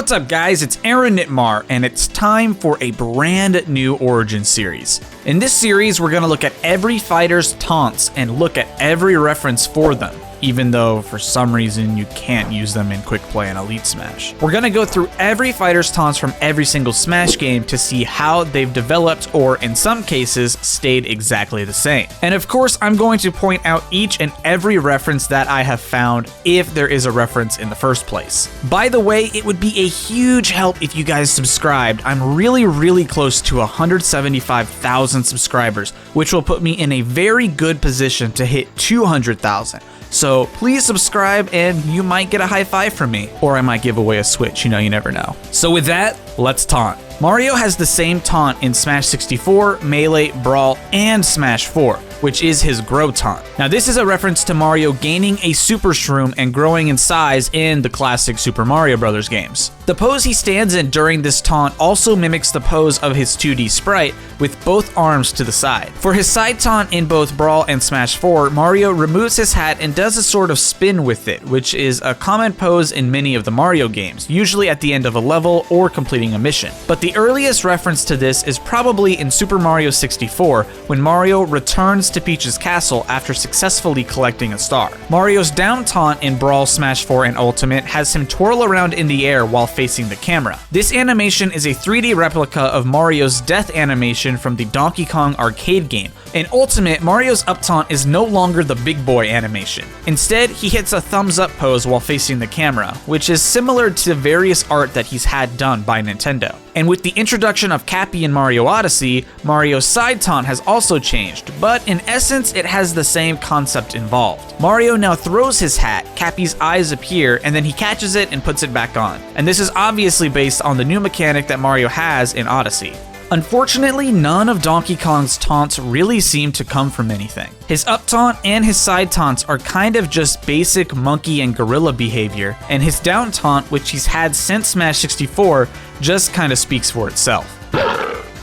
What's up guys, it's Aaronitmar, and it's time for a brand new Origin series. In this series, we're going to look at every fighter's taunts and look at every reference for them, even though for some reason you can't use them in Quick Play and Elite Smash. We're going to go through every fighter's taunts from every single Smash game to see how they've developed or, in some cases, stayed exactly the same. And of course, I'm going to point out each and every reference that I have found if there is a reference in the first place. By the way, it would be a huge help if you guys subscribed. I'm really close to 175,000 subscribers, which will put me in a very good position to hit 200,000. So please subscribe and you might get a high five from me. Or I might give away a Switch, you never know. So with that, let's taunt. Mario has the same taunt in Smash 64, Melee, Brawl, and Smash 4, which is his Grow taunt. Now this is a reference to Mario gaining a Super Shroom and growing in size in the classic Super Mario Bros. Games. The pose he stands in during this taunt also mimics the pose of his 2D sprite with both arms to the side. For his side taunt in both Brawl and Smash 4, Mario removes his hat and does a sort of spin with it, which is a common pose in many of the Mario games, usually at the end of a level or completing a mission. But the earliest reference to this is probably in Super Mario 64, when Mario returns to Peach's castle after successfully collecting a star. Mario's down taunt in Brawl, Smash 4, and Ultimate has him twirl around in the air while facing the camera. This animation is a 3D replica of Mario's death animation from the Donkey Kong arcade game. In Ultimate, Mario's up taunt is no longer the big boy animation. Instead, he hits a thumbs up pose while facing the camera, which is similar to various art that he's had done by Nintendo. And with the introduction of Cappy in Mario Odyssey, Mario's side taunt has also changed, but in essence it has the same concept involved. Mario now throws his hat, Cappy's eyes appear, and then he catches it and puts it back on. And this is obviously based on the new mechanic that Mario has in Odyssey. Unfortunately, none of Donkey Kong's taunts really seem to come from anything. His up taunt and his side taunts are kind of just basic monkey and gorilla behavior, and his down taunt, which he's had since Smash 64, just kind of speaks for itself.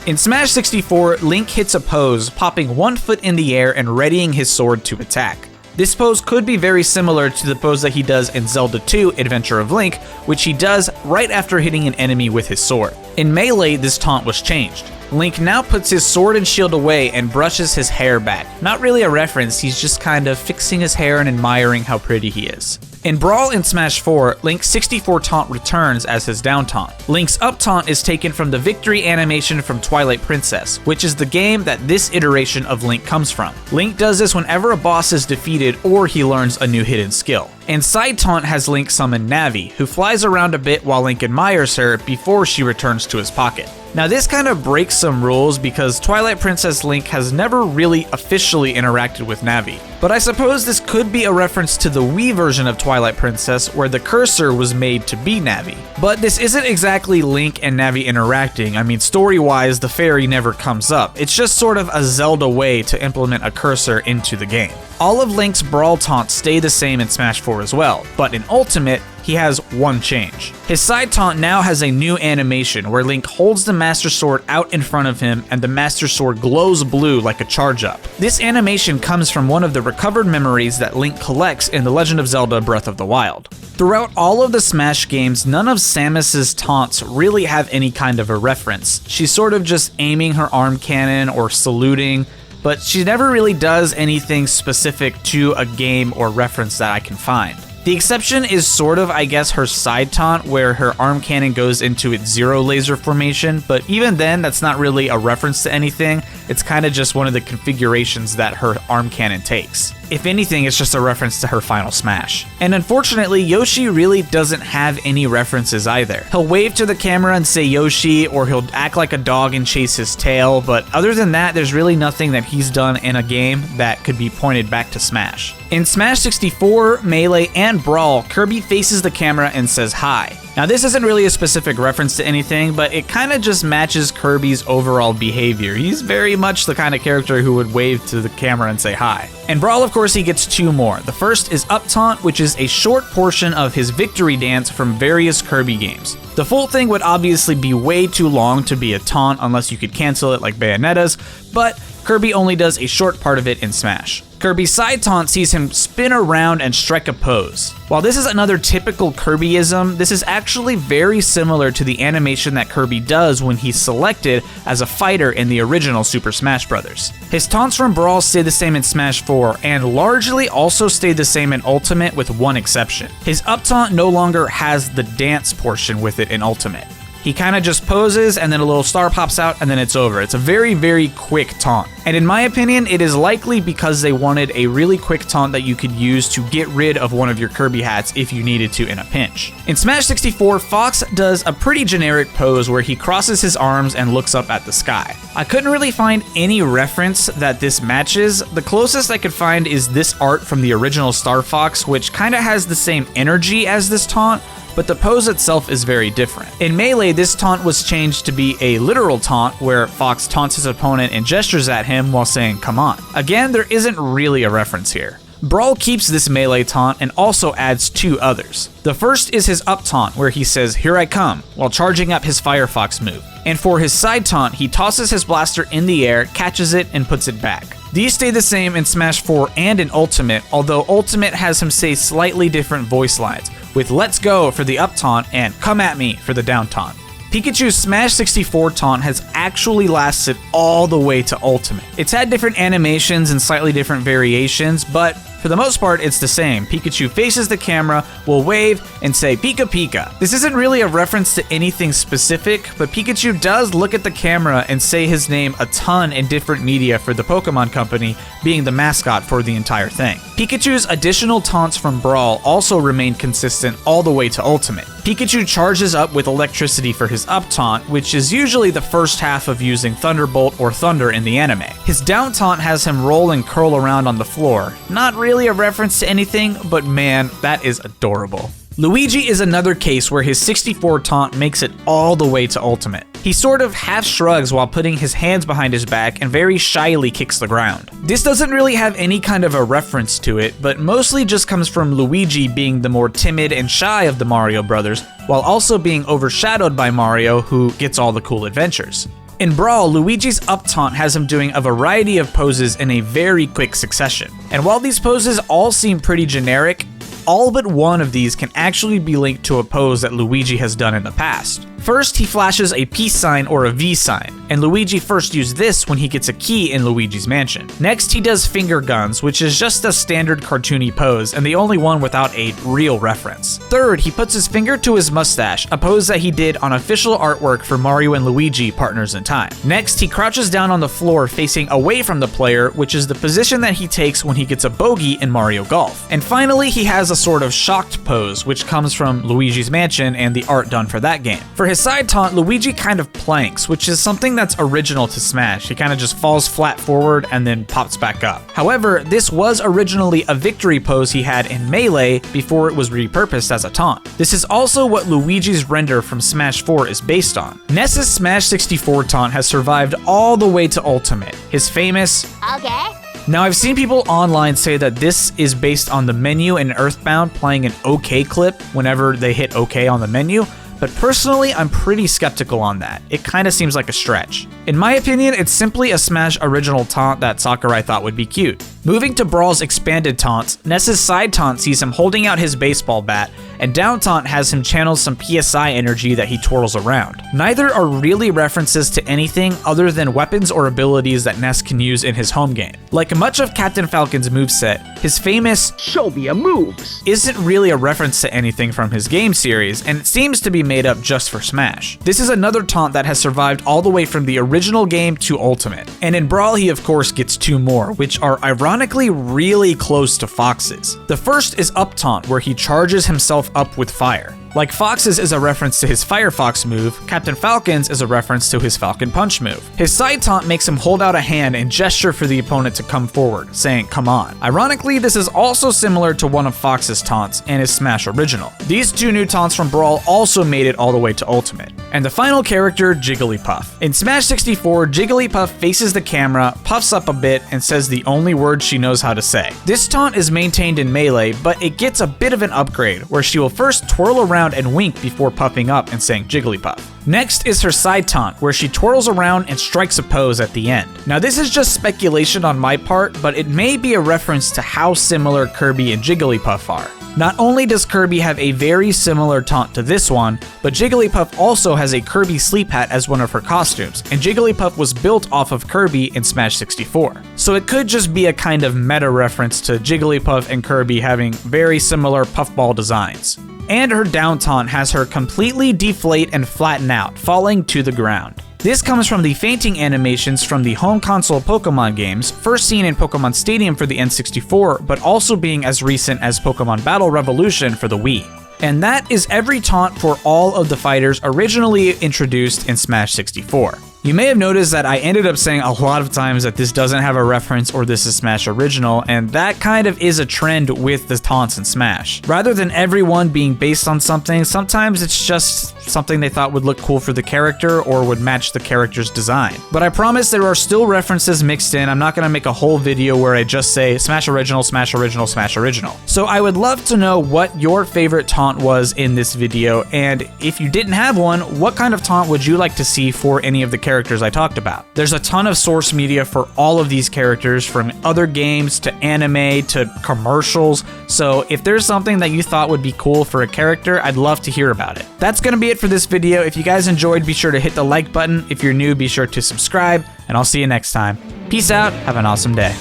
In Smash 64, Link hits a pose, popping one foot in the air and readying his sword to attack. This pose could be very similar to the pose that he does in Zelda 2: Adventure of Link, which he does right after hitting an enemy with his sword. In Melee, this taunt was changed. Link now puts his sword and shield away and brushes his hair back. Not really a reference, he's just kind of fixing his hair and admiring how pretty he is. In Brawl and Smash 4, Link's 64 taunt returns as his down taunt. Link's up taunt is taken from the victory animation from Twilight Princess, which is the game that this iteration of Link comes from. Link does this whenever a boss is defeated or he learns a new hidden skill. And side taunt has Link summon Navi, who flies around a bit while Link admires her before she returns to his pocket. Now this kind of breaks some rules because Twilight Princess Link has never really officially interacted with Navi. But I suppose this could be a reference to the Wii version of Twilight Princess where the cursor was made to be Navi. But this isn't exactly Link and Navi interacting. I mean, story-wise, the fairy never comes up. It's just sort of a Zelda way to implement a cursor into the game. All of Link's Brawl taunts stay the same in Smash 4 as well, but in Ultimate, he has one change. His side taunt now has a new animation where Link holds the Master Sword out in front of him and the Master Sword glows blue like a charge up. This animation comes from one of the recovered memories that Link collects in The Legend of Zelda: Breath of the Wild. Throughout all of the Smash games, none of Samus's taunts really have any kind of a reference. She's sort of just aiming her arm cannon or saluting, but she never really does anything specific to a game or reference that I can find. The exception is sort of, I guess, her side taunt where her arm cannon goes into its zero laser formation, but even then that's not really a reference to anything, it's kind of just one of the configurations that her arm cannon takes. If anything, it's just a reference to her final smash. And unfortunately, Yoshi really doesn't have any references either. He'll wave to the camera and say Yoshi, or he'll act like a dog and chase his tail, but other than that, there's really nothing that he's done in a game that could be pointed back to Smash. In Smash 64, Melee, and Brawl, Kirby faces the camera and says hi. Now this isn't really a specific reference to anything, but it kind of just matches Kirby's overall behavior. He's very much the kind of character who would wave to the camera and say hi. In Brawl, of course, he gets two more. The first is Up Taunt, which is a short portion of his victory dance from various Kirby games. The The full thing would obviously be way too long to be a taunt unless you could cancel it like Bayonetta's, but Kirby only does a short part of it in Smash. Kirby's side taunt sees him spin around and strike a pose. While this is another typical Kirbyism, this is actually very similar to the animation that Kirby does when he's selected as a fighter in the original Super Smash Bros. His taunts from Brawl stay the same in Smash 4, and largely also stayed the same in Ultimate with one exception. His up taunt no longer has the dance portion with it in Ultimate. He kind of just poses and then a little star pops out and then it's over. It's a very, very quick taunt. And in my opinion, it is likely because they wanted a really quick taunt that you could use to get rid of one of your Kirby hats if you needed to in a pinch. In Smash 64, Fox does a pretty generic pose where he crosses his arms and looks up at the sky. I couldn't really find any reference that this matches. The closest I could find is this art from the original Star Fox, which kind of has the same energy as this taunt, but the pose itself is very different. In Melee, this taunt was changed to be a literal taunt where Fox taunts his opponent and gestures at him while saying, "Come on." Again, there isn't really a reference here. Brawl keeps this Melee taunt and also adds two others. The first is his up taunt where he says, "Here I come," while charging up his Firefox move. And for his side taunt, he tosses his blaster in the air, catches it, and puts it back. These stay the same in Smash 4 and in Ultimate, although Ultimate has him say slightly different voice lines, with "Let's go" for the up taunt and "Come at me" for the down taunt. Pikachu's Smash 64 taunt has actually lasted all the way to Ultimate. It's had different animations and slightly different variations, but for the most part, it's the same. Pikachu faces the camera, will wave, and say "Pika Pika." This isn't really a reference to anything specific, but Pikachu does look at the camera and say his name a ton in different media for the Pokemon Company, being the mascot for the entire thing. Pikachu's additional taunts from Brawl also remain consistent all the way to Ultimate. Pikachu charges up with electricity for his up taunt, which is usually the first half of using Thunderbolt or Thunder in the anime. His down taunt has him roll and curl around on the floor. Not really a reference to anything, but man, that is adorable. Luigi is another case where his 64 taunt makes it all the way to Ultimate. He sort of half shrugs while putting his hands behind his back and very shyly kicks the ground. This doesn't really have any kind of a reference to it, but mostly just comes from Luigi being the more timid and shy of the Mario brothers, while also being overshadowed by Mario, who gets all the cool adventures. In Brawl, Luigi's up taunt has him doing a variety of poses in a very quick succession. And while these poses all seem pretty generic, all but one of these can actually be linked to a pose that Luigi has done in the past. First, he flashes a peace sign or a V sign, and Luigi first used this when he gets a key in Luigi's Mansion. Next, he does finger guns, which is just a standard cartoony pose, and the only one without a real reference. Third, he puts his finger to his mustache, a pose that he did on official artwork for Mario and Luigi Partners in Time. Next, he crouches down on the floor facing away from the player, which is the position that he takes when he gets a bogey in Mario Golf. And finally, he has a sort of shocked pose, which comes from Luigi's Mansion and the art done for that game. For his side taunt, Luigi kind of planks, which is something that's original to Smash. He kind of just falls flat forward and then pops back up. However, this was originally a victory pose he had in Melee before it was repurposed as a taunt. This is also what Luigi's render from Smash 4 is based on. Ness's Smash 64 taunt has survived all the way to Ultimate. His famous Okay. Now, I've seen people online say that this is based on the menu in Earthbound playing an OK clip whenever they hit OK on the menu, but personally, I'm pretty skeptical on that. It kind of seems like a stretch. In my opinion, it's simply a Smash original taunt that Sakurai thought would be cute. Moving to Brawl's expanded taunts, Ness's side taunt sees him holding out his baseball bat, and down taunt has him channel some PSI energy that he twirls around. Neither are really references to anything other than weapons or abilities that Ness can use in his home game. Like much of Captain Falcon's moveset, his famous "Show me your moves" isn't really a reference to anything from his game series, and it seems to be made up just for Smash. This is another taunt that has survived all the way from the original game to Ultimate. And in Brawl, he of course gets two more, which are ironically really close to Fox's. The first is up taunt, where he charges himself up with fire. Like Fox's is a reference to his Firefox move, Captain Falcon's is a reference to his Falcon Punch move. His side taunt makes him hold out a hand and gesture for the opponent to come forward, saying "come on." Ironically, this is also similar to one of Fox's taunts and his Smash original. These two new taunts from Brawl also made it all the way to Ultimate. And the final character, Jigglypuff. In Smash 64, Jigglypuff faces the camera, puffs up a bit, and says the only words she knows how to say. This taunt is maintained in Melee, but it gets a bit of an upgrade, where she will first twirl around and wink before puffing up and saying Jigglypuff. Next is her side taunt, where she twirls around and strikes a pose at the end. Now this is just speculation on my part, but it may be a reference to how similar Kirby and Jigglypuff are. Not only does Kirby have a very similar taunt to this one, but Jigglypuff also has a Kirby sleep hat as one of her costumes, and Jigglypuff was built off of Kirby in Smash 64. So it could just be a kind of meta reference to Jigglypuff and Kirby having very similar puffball designs. And her down taunt has her completely deflate and flatten out, falling to the ground. This comes from the fainting animations from the home console Pokemon games, first seen in Pokemon Stadium for the N64, but also being as recent as Pokemon Battle Revolution for the Wii. And that is every taunt for all of the fighters originally introduced in Smash 64. You may have noticed that I ended up saying a lot of times that this doesn't have a reference or this is Smash Original, and that kind of is a trend with the taunts in Smash. Rather than everyone being based on something, sometimes it's just something they thought would look cool for the character or would match the character's design. But I promise there are still references mixed in. I'm not going to make a whole video where I just say Smash Original, Smash Original, Smash Original. So I would love to know what your favorite taunt was in this video, and if you didn't have one, what kind of taunt would you like to see for any of the characters I talked about? There's a ton of source media for all of these characters, from other games to anime to commercials, so if there's something that you thought would be cool for a character, I'd love to hear about it. That's gonna be it for this video. If you guys enjoyed, be sure to hit the like button. If you're new, be sure to subscribe, and I'll see you next time. Peace out, have an awesome day.